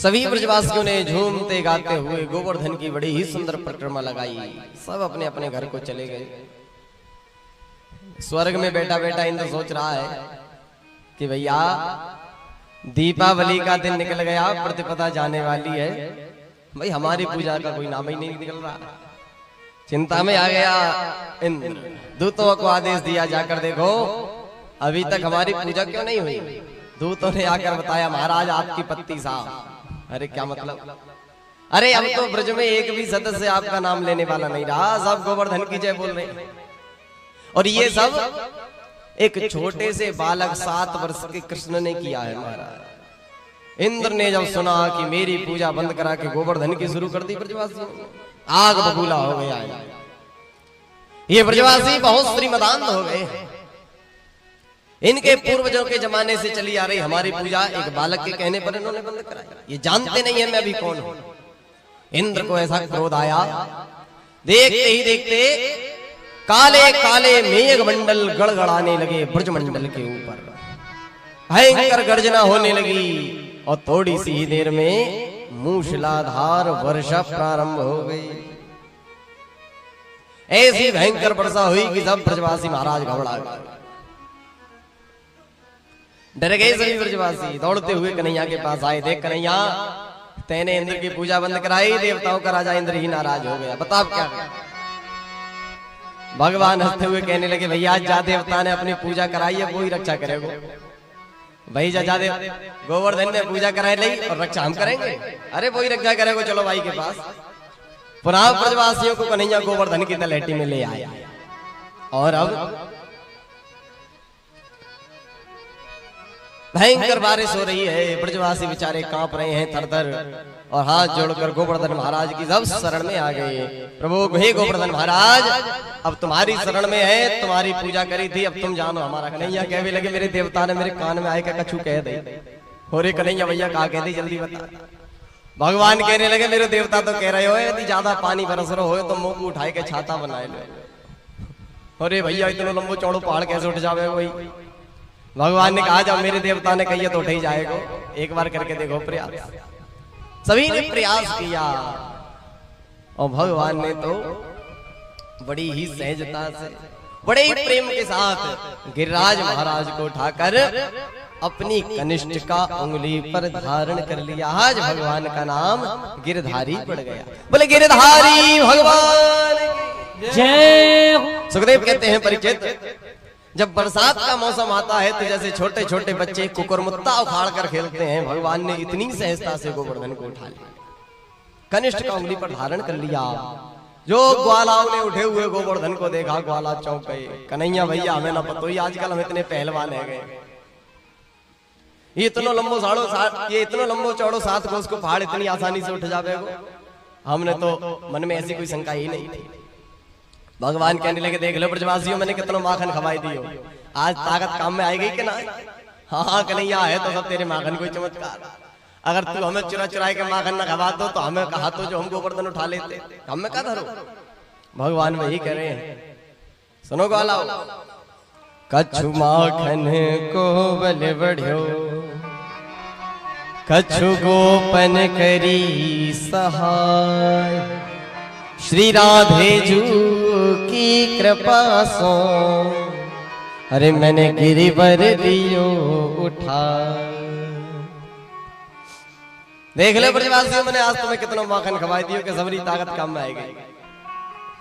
सभी ब्रजवासियों ने झूमते गाते हुए गोवर्धन की बड़ी ही सुंदर परिक्रमा लगाई। सब अपने अपने घर को चले गए। स्वर्ग में बैठा बैठा इंद्र सोच रहा है कि भैया दीपावली का दिन निकल गया, प्रतिपदा जाने वाली है, भाई हमारी पूजा का कोई नाम ही नहीं निकल रहा। चिंता में आ गया इंद्र, दूतों को आदेश दिया जाकर देखो अभी तक हमारी पूजा क्यों नहीं हुई। दूतों ने आकर बताया महाराज आपकी पत्ती साफ। अरे क्या मतलब? अरे अब तो ब्रज में एक भी सदस्य आपका नाम लेने वाला नहीं रहा, सब गोवर्धन की जय बोल रहे हैं। और ये सब एक छोटे से बालक 7 वर्ष के कृष्ण ने किया है महाराज। इंद्र ने जब सुना कि मेरी पूजा बंद करा के गोवर्धन की शुरू कर दी, ब्रजवासी आग बबूला हो गया। ये ब्रजवासी बहुत श्रीमदान हो गए। इनके पूर्वजों के जमाने से चली आ रही हमारी पूजा एक बालक के कहने पर इन्होंने बंद कराई। ये जानते नहीं है मैं अभी कौन हूं। इंद्र को ऐसा क्रोध आया। देखते ही देखते काले काले मेघ मंडल गड़गड़ाने लगे ब्रजमंडल के ऊपर। भयंकर गर्जना होने लगी और थोड़ी सी ही देर में मूसलाधार वर्षा प्रारंभ हो गई। ऐसी भयंकर वर्षा हुई कि सब ब्रजवासी महाराज घबरा गए, डर गए। सभी ब्रजवासी दौड़ते हुए कन्हैया के पास आए। देख कन्हैया, तैने इंद्र की पूजा बंद कराई, देवताओं का राजा इंद्र ही नाराज हो गया, बता क्या। भगवान हंसते हुए कहने लगे भैया जा देवता ने अपनी पूजा कराई है, कोई रक्षा करेगा भाई। जा देव गोवर्धन ने पूजा कराई ली और रक्षा हम करेंगे। अरे वही रक्षा करेगा, चलो भाई के पास। पुनः ब्रजवासियों को कन्हैया गोवर्धन की तलहटी में ले आया। और अब भयंकर बारिश हो रही है। ब्रजवासी बेचारे कांप रहे हैं थर-थर और हाथ जोड़कर गोवर्धन महाराज की सब शरण में आ गए। प्रभु हे गोवर्धन महाराज, अब तुम्हारी शरण में है, तुम्हारी पूजा करी थी, अब तुम जानो हमारा। कन्हैया कहने लगे मेरे देवता ने मेरे कान में आए कछु कह दे। हो रे कन्हैया भैया कहा कह दी, जल्दी बता। भगवान कहने लगे मेरे देवता तो कह रहे हो यदि ज्यादा पानी बरस रहा हो तो मुंह को उठाए के छाता बनाए लो। अरे भैया इतना लंबो चौड़ो पहाड़ कैसे उठ जावे वही। भगवान ने कहा जब मेरे देवता ने कही तो उठ ही जाएगा, एक बार करके देखो प्रयास। सभी ने प्रयास किया और भगवान ने तो बड़ी ही सहजता से बड़े ही प्रेम के साथ गिरिराज महाराज को उठाकर अपनी कनिष्ठ का उंगली पर धारण कर लिया। आज भगवान का नाम गिरधारी पड़ गया। बोले गिरधारी भगवान जय। सुखदेव कहते हैं परिचित, जब बरसात का मौसम आता है तो जैसे छोटे छोटे बच्चे कुकुरमुत्ता उखाड़ कर खेलते हैं, भगवान ने इतनी सहजता से गोवर्धन को उठा लिया, कनिष्ठ का उंगली पर धारण कर लिया। जो ग्वालाओं ने उठे हुए गोवर्धन को देखा, ग्वाला चौंक गए। कन्हैया भैया हमें ना पता ही आजकल हम इतने पहलवान है गए, ये इतना लंबो चौड़ो 7 कोस को पहाड़ इतनी आसानी से उठ जावे। हमने तो मन में ऐसी कोई शंका ही नहीं थी। भगवान कहने लगे देख लो ब्रजवासियों मैंने कितना माखन खवाई दी हो, आज ताकत काम में आएगी कि ना। हाँ कन्हैया है तो सब तेरे माखन कोई चमत्कार। अगर तू हमें चुरा चुराए के माखन न खवा दो तो हमें कहा तो जो हम गोवर्धन उठा लेते, हमें क्या धरो। भगवान वही कह रहे हैं, सुनो ग्वालाओ। कछु माखन को बल बढ़्यो, कछु गोपन करी सहाय, श्री राधे जू की कृपा सो, अरे मैंने गिरिवर लियो उठा। देख ले ब्रजवासियों, मैंने आज तुम्हें कितना माखन खवाई दियो कि सबरी ताकत काम में आएगी।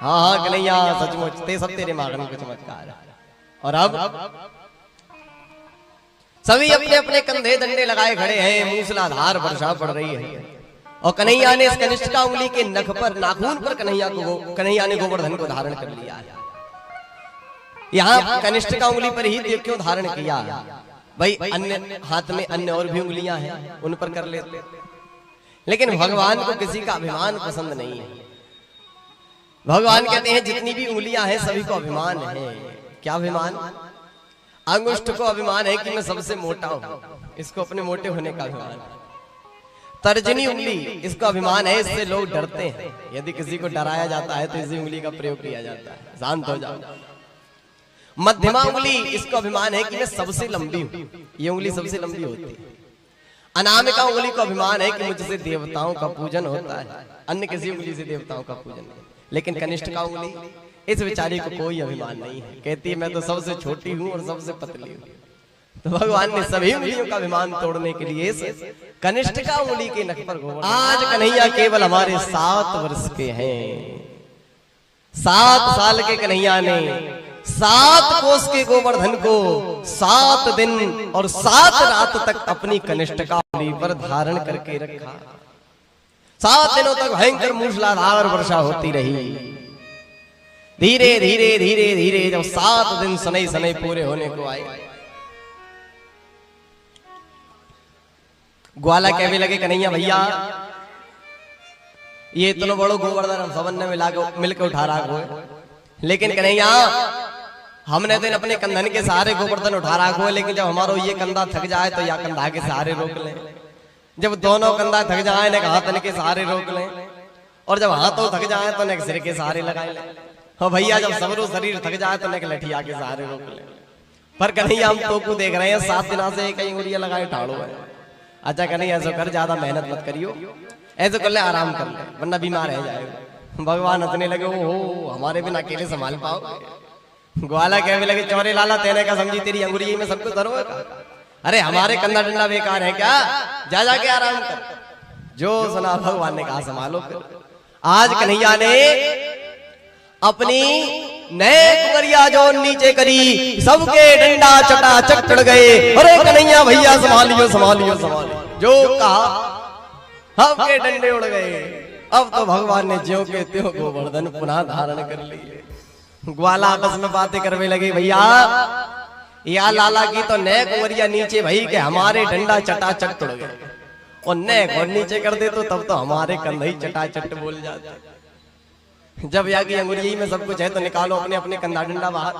हाँ हाँ कन्हैया सचमुच ते सब तेरे माखन को चमत्कार। और अब सभी अपने अपने कंधे डंडे लगाए खड़े हैं, मूसलाधार वर्षा पड़ रही है। और कन्हैया ने इस कनिष्ठ का उंगली के नख पर, नाखून पर कन्हैया ने गोवर्धन को धारण कर लिया है। यहाँ कनिष्ठ का उंगली पर ही क्यों धारण किया भाई, अन्य हाथ में अन्य और भी उंगलियां हैं उन पर कर लेते। लेकिन भगवान को किसी का अभिमान पसंद नहीं है। भगवान कहते हैं जितनी भी उंगलियां हैं सभी को अभिमान है। क्या अभिमान? अंगुष्ठ को अभिमान है कि मैं सबसे मोटा हूं, इसको अपने मोटे होने का अभिमान है। तर्जनी उंगली इसको अभिमान है, इससे लोग डरते हैं। यदि किसी को डराया जाता है तो इसी उंगली का प्रयोग किया जाता है, शांत हो जाओ। मध्यमा उंगली इसको अभिमान है कि मैं सबसे लंबी हूं, ये उंगली सबसे लंबी होती है। अनामिका उंगली को अभिमान है कि मुझसे देवताओं का पूजन होता है, अन्य किसी उंगली से देवताओं का पूजन नहीं। लेकिन कनिष्ठिका उंगली, इस बेचारी को कोई अभिमान नहीं है, कहती है मैं तो सबसे छोटी हूं और सबसे पतली हूं। तो भगवान ने सभी उंगलियों का अभिमान तोड़ने के लिए कनिष्ठिका उंगली के नख पर गोवर्धन। आज कन्हैया केवल हमारे 7 वर्ष के हैं। 7 साल के कन्हैया ने 7 कोस के गोवर्धन को 7 दिन और 7 रात तक अपनी कनिष्ठिका उंगली पर धारण करके रखा। 7 दिनों तक भयंकर मूसलाधार वर्षा होती रही। धीरे धीरे धीरे धीरे जब 7 दिन सनई सनई पूरे होने को आए, ग्वाला कहने लगे कन्हैया भैया ये इतना बड़ो गोवर्धन हम सबन ने मिलकर उठा रहा हो, लेकिन कन्हैया हमने तो अपने कंधन के सहारे गोवर्धन उठा रहा हो, लेकिन जब हमारो ये कंधा थक जाए तो या कंधा के सहारे रोक लें। जब दोनों कंधा थक जाए ने हाथ के सहारे रोक लें, और जब हाथों थक जाए तो ने सिर के सहारे लगाए लें। हो भैया जब सबरो शरीर थक जाए तो ने लठिया के सहारे रोक लें। पर कन्हैया हम तो को देख रहे हैं 7 दिन से कहीं उंगलियां लगाए ठाड़ो है। अच्छा कन्हैया ऐसा कर, ज्यादा मेहनत मत करियो, ऐसे कर ले, आराम कर ले, वरना बीमार रह जाएगा। भगवान हंसने लगे, ओ हमारे बिना अकेले संभाल पाओ। ग्वाला कहने लगे चौरे लाला तेने का समझी तेरी अंगुरी में सब कुछ धरो है। अरे हमारे कंधा डंडा बेकार है क्या, जा जाके आराम कर। जो सुना भगवान ने कहा संभालो। फिर आज कन्हैया ने अपनी नए कुकरिया जो नीचे करी, सबके डंडा चटा चट चढ़ गए। अरे कन्हैया भैया संभालियो संभालियो संभालियो, जो कहा सबके डंडे उड़ गए। अब तो भगवान ने ज्यों के त्यों गोवर्धन पुनः धारण कर लिए। ग्वाला आपस में बातें करने लगे, भैया या लाला की तो नए कुंवरिया नीचे भई के हमारे डंडा चटा चट तोड़ गए, और नए को नीचे कर दे तो तब तो हमारे कंधे ही चटा चट बोल जाते। जब यागी अंगुरी में सब कुछ है तो निकालो अपने अपने कंधा डंडा बाहर।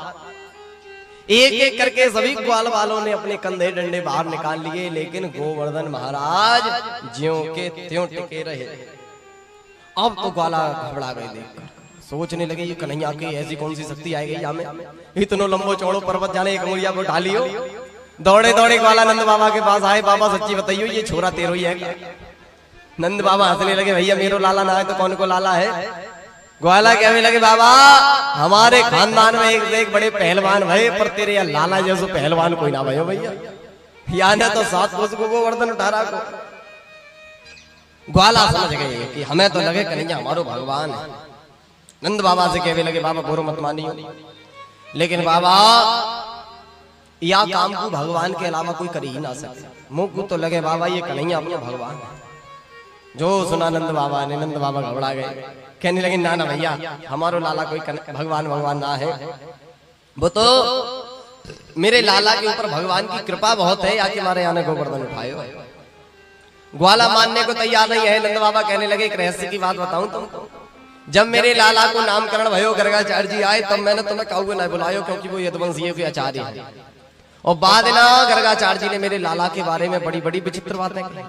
एक एक करके सभी ग्वाल वालों ने अपने कंधे डंडे बाहर निकाल लिए, लेकिन गोवर्धन महाराज ज्यों के त्यों टिके रहे। अब तो ग्वाला घबरा गए, देखकर सोचने लगे ये कन्हैया की ऐसी कौन सी शक्ति आएगी हमें, इतनो लंबो चौड़ो पर्वत जाने एक अंगुरिया को उठा लियो। दौड़े दौड़े ग्वाला नंद बाबा के पास आए, बाबा सच्ची बताइयो ये छोरा तेरो ही है क्या? नंद बाबा हंसने लगे, भैया मेरो लाला ना है तो कौन को लाला है? ग्वाला कहने लगे, बाबा हमारे खानदान में एक बड़े पहलवान भये, पर तेरे या लाला जैसो पहलवान कोई ना भयो भैया। या ने तो 7 कोस को गोवर्धन उठा रहा को। ग्वाला समझ गए कि हमें तो लगे कन्हैया हमारो भगवान है। नंद बाबा से कहने लगे, बाबा बोरो मत मानियो, लेकिन बाबा या काम को भगवान के अलावा कोई कर ही ना सके। मुंह को तो लगे बाबा ये कन्हैया अपना भगवान है। जो सुना नंद बाबा ने, नंद बाबा घबरा गए, कहने लगे ना ना भैया हमारो लाला कोई भगवान भगवान ना है, वो तो मेरे लाला के ऊपर भगवान की कृपा बहुत है, आके हमारे यहाँ गोवर्धन उठाए। ग्वाला मानने को तैयार नहीं है। नंद बाबा कहने लगे एक रहस्य की बात बताऊं तुमको, जब मेरे लाला को नामकरण भयो गर्गाचार्य जी आए तब मैंने तुम्हें काऊ ना बुलायो, क्योंकि वो यदुवंशीय के आचार्य है। और बाद ना गर्गाचार्य जी ने मेरे लाला के बारे में बड़ी बड़ी विचित्र बातें कही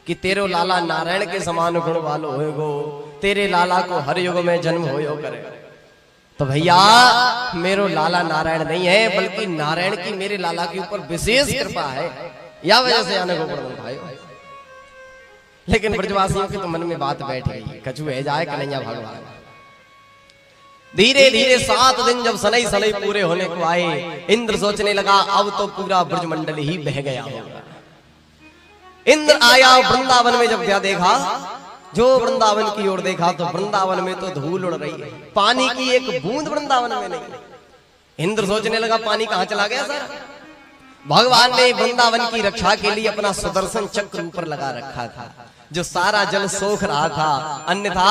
कि तेरे लाला नारायण के समान गुण वालो होएगो, तेरे लाला को हर युग में जन्म होयो करे। तो भैया मेरो लाला नारायण नहीं है, बल्कि नारायण की मेरे लाला के ऊपर विशेष कृपा है, या वजह से आने गोवर्धन भाई। लेकिन ब्रजवासियों के तो मन में बात बैठ गई, कछु है जाए कन्हैया भगवान। धीरे धीरे 7 दिन जब सनई सनई पूरे होने को आए, इंद्र सोचने लगा अब तो पूरा ब्रजमंडल ही बह गया होगा। इंद्र आया वृंदावन में, जब क्या देखा, जो वृंदावन की ओर देखा तो वृंदावन में तो धूल उड़ रही है, पानी की एक बूंद वृंदावन में नहीं। इंद्र सोचने लगा पानी कहां चला गया सर। भगवान ने वृंदावन की रक्षा के लिए अपना सुदर्शन चक्र ऊपर लगा रखा था, जो सारा जल सोख रहा था, अन्यथा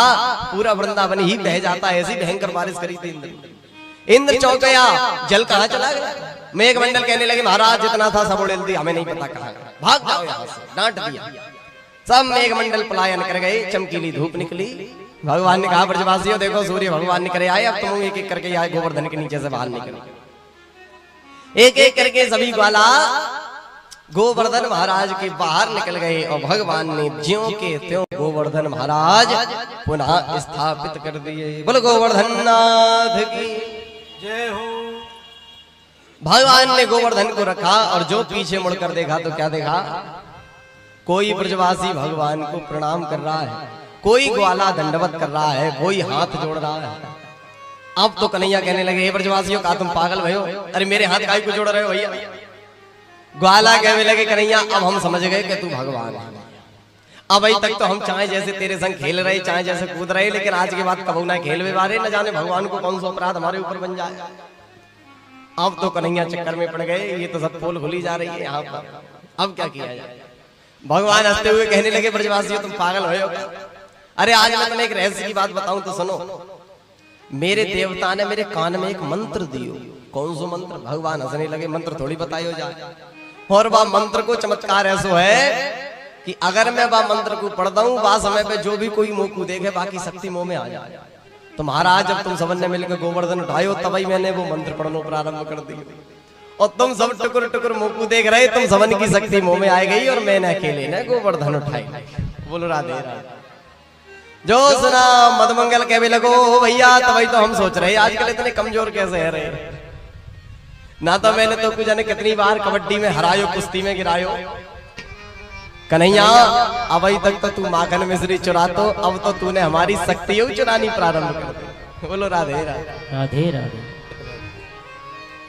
पूरा वृंदावन ही बह जाता। ऐसी भयंकर बारिश करी थी इंद्र चौंक गया, जल कहां चला गया। मेघमंडल कहने लगे महाराज जितना था सब उड़ेल दी, हमें नहीं पता कहां, भाग जाओ यहां से, डांट दिया। सब मेघमंडल पलायन कर गए, चमकीली धूप निकली। भगवान ने कहा ब्रजवासियों देखो सूर्य भगवान निकले आए, अब तुम एक एक करके आए गोवर्धन के नीचे से बाहर निकले। एक एक करके सभी ग्वाला गोवर्धन महाराज के बाहर निकल गए, और भगवान ने ज्यों के त्यों गोवर्धन महाराज पुनः स्थापित कर दिए। बोलो गोवर्धन नाथ की जय हो। भगवान ने गोवर्धन को रखा, और जो पीछे मुड़कर देखा तो क्या देखा, कोई ब्रजवासी भगवान को प्रणाम कर रहा है, कोई ग्वाला दंडवत कर रहा है, कोई हाथ जोड़ रहा है। अब तो कन्हैया कहने लगे, हे ब्रजवासियों, का तुम पागल भयो? अरे मेरे हाथ काहे को जोड़ रहे हो भैया? ग्वाला कहने लगे, कन्हैया अब हम समझ गए कि तू भगवान है। अब अभी तक तो हम चाहे जैसे तेरे संग खेल रहे, चाहे जैसे कूद रहे, लेकिन आज के बाद कबू ना खेल बारे, न जाने भगवान को कौन सा अपराध हमारे ऊपर बन जाए। अब तो कन्हैया चक्कर में पड़ गए, ये तो सब पोल खुली जा रही है यहाँ पर, अब क्या किया जाए? भगवान हंसते हुए कहने लगे, ब्रजवासियों तुम पागल हो? अरे आज मैं तुम्हें एक रहस्य की बात बताऊं तो सुनो। मेरे देवता ने मेरे कान में एक मंत्र दियो। कौन सा मंत्र? भगवान हंसने लगे, मंत्र थोड़ी बताइयो जाए। और वह मंत्र को चमत्कार ऐसा है कि अगर मैं वह मंत्र को पढ़ दूं, वह समय पे जो भी कोई मुंह को देखे बाकी शक्ति मुंह में आ जाए। तो महाराज जब तुम सबने मिलकर गोवर्धन उठायो, तभी मैंने वो मंत्र पढ़ना प्रारंभ कर दी, और तुम सब टुकुर टुकुर मुंह को देख रहे, तुम सबन की शक्ति मुंह में आ गई और मैंने अकेले ने गोवर्धन उठाई। बोलो राधे राधे। जो सुना मधुमंगल कहने लगो, भैया तभी तो हम सोच रहे आजकल इतने कमजोर कैसे है रहे। ना तो मैंने तो कुछ जाने कितनी बार कबड्डी में हरायो, कुश्ती में गिरायो। कन्हैया अब अभी तक तो तू माखन मिश्री चुरातो, अब तो तूने हमारी शक्ति चुरानी प्रारंभ कर दी। बोलो राधे राधे राधे राधे।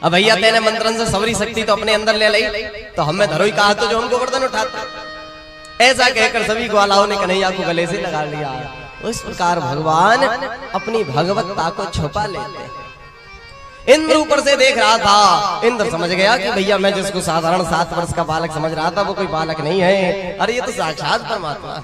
अब भैया तेने मंत्रन से सबरी शक्ति तो अपने अंदर ले ली, तो हमें धरोई कहा तो जो हम गोवर्धन उठाता। ऐसा कहकर सभी ग्वालाओं ने कन्हैया को गले से लगा लिया। उस प्रकार भगवान अपनी भगवत्ता को छुपा लेते। इंद्र ऊपर से देख रहा था, इंद्र समझ गया कि भैया मैं जिसको साधारण 7 वर्ष का बालक समझ रहा था वो कोई बालक नहीं है, अरे ये तो साक्षात परमात्मा है।